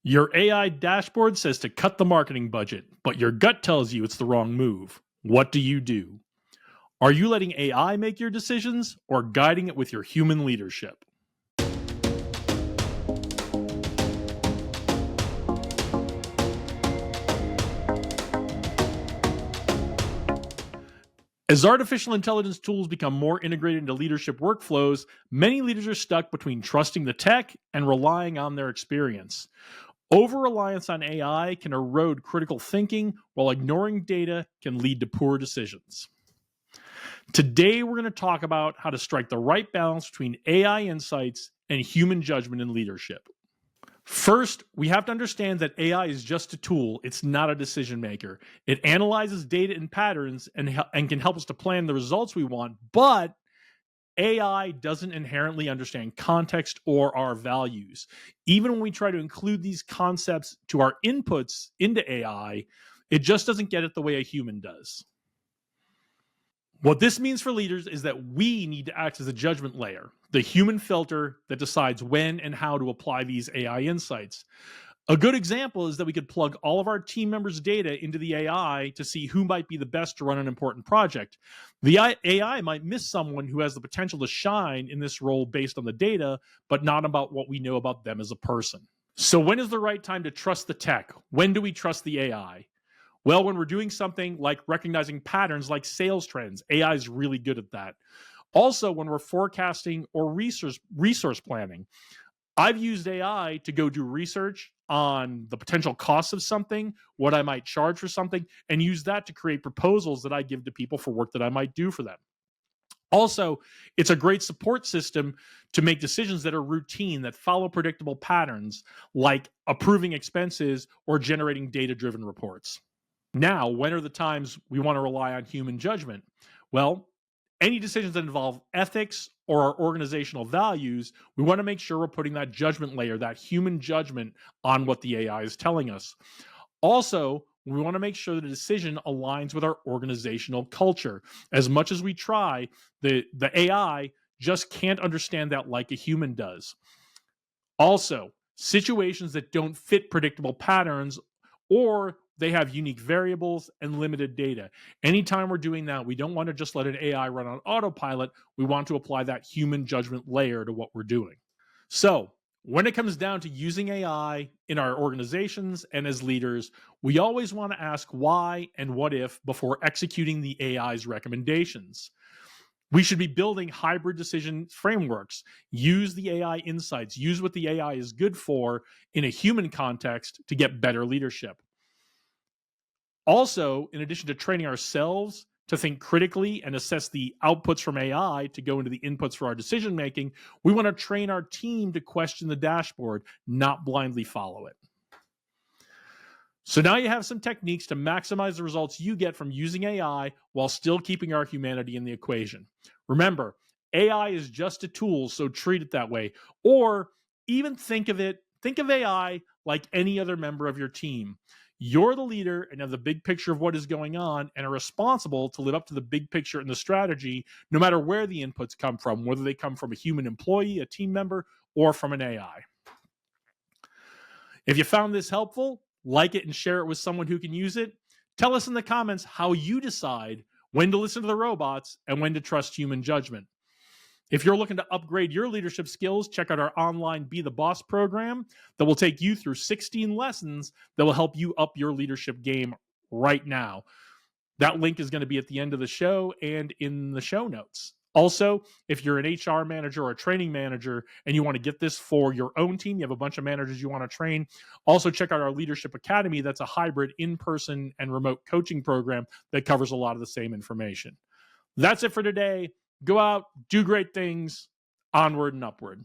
Your AI dashboard says to cut the marketing budget, but your gut tells you it's the wrong move. What do you do? Are you letting AI make your decisions or guiding it with your human leadership? As artificial intelligence tools become more integrated into leadership workflows, many leaders are stuck between trusting the tech and relying on their experience. Over-reliance on AI can erode critical thinking, while ignoring data can lead to poor decisions. Today, we're going to talk about how to strike the right balance between AI insights and human judgment in leadership. First, we have to understand that AI is just a tool. It's not a decision maker. It analyzes data and patterns and can help us to plan the results we want, but AI doesn't inherently understand context or our values. Even when we try to include these concepts to our inputs into AI, it just doesn't get it the way a human does. What this means for leaders is that we need to act as a judgment layer, the human filter that decides when and how to apply these AI insights. A good example is that we could plug all of our team members' data into the AI to see who might be the best to run an important project. The AI might miss someone who has the potential to shine in this role based on the data, but not about what we know about them as a person. So when is the right time to trust the tech? When do we trust the AI? Well, when we're doing something like recognizing patterns like sales trends, AI is really good at that. Also, when we're forecasting or resource planning, I've used AI to go do research on the potential costs of something, what I might charge for something, and use that to create proposals that I give to people for work that I might do for them. Also, it's a great support system to make decisions that are routine, that follow predictable patterns, like approving expenses or generating data-driven reports. Now, when are the times we want to rely on human judgment? Well, any decisions that involve ethics or our organizational values, we want to make sure we're putting that judgment layer, that human judgment on what the AI is telling us. Also, we want to make sure the decision aligns with our organizational culture. As much as we try, the AI just can't understand that like a human does. Also, situations that don't fit predictable patterns or they have unique variables and limited data. Anytime we're doing that, we don't want to just let an AI run on autopilot. We want to apply that human judgment layer to what we're doing. So, when it comes down to using AI in our organizations and as leaders, we always want to ask why and what if before executing the AI's recommendations. We should be building hybrid decision frameworks, use the AI insights, use what the AI is good for in a human context to get better leadership. Also, in addition to training ourselves to think critically and assess the outputs from AI to go into the inputs for our decision making, we want to train our team to question the dashboard, not blindly follow it. So now you have some techniques to maximize the results you get from using AI while still keeping our humanity in the equation. Remember, AI is just a tool, so treat it that way. Or even think of AI like any other member of your team. You're the leader and have the big picture of what is going on and are responsible to live up to the big picture and the strategy, no matter where the inputs come from, whether they come from a human employee, a team member, or from an AI. If you found this helpful, like it and share it with someone who can use it. Tell us in the comments how you decide when to listen to the robots and when to trust human judgment. If you're looking to upgrade your leadership skills, check out our online Be the Boss program that will take you through 16 lessons that will help you up your leadership game right now. That link is going to be at the end of the show and in the show notes. Also, if you're an HR manager or a training manager and you want to get this for your own team, you have a bunch of managers you want to train, also check out our Leadership Academy. That's a hybrid in-person and remote coaching program that covers a lot of the same information. That's it for today. Go out, do great things, onward and upward.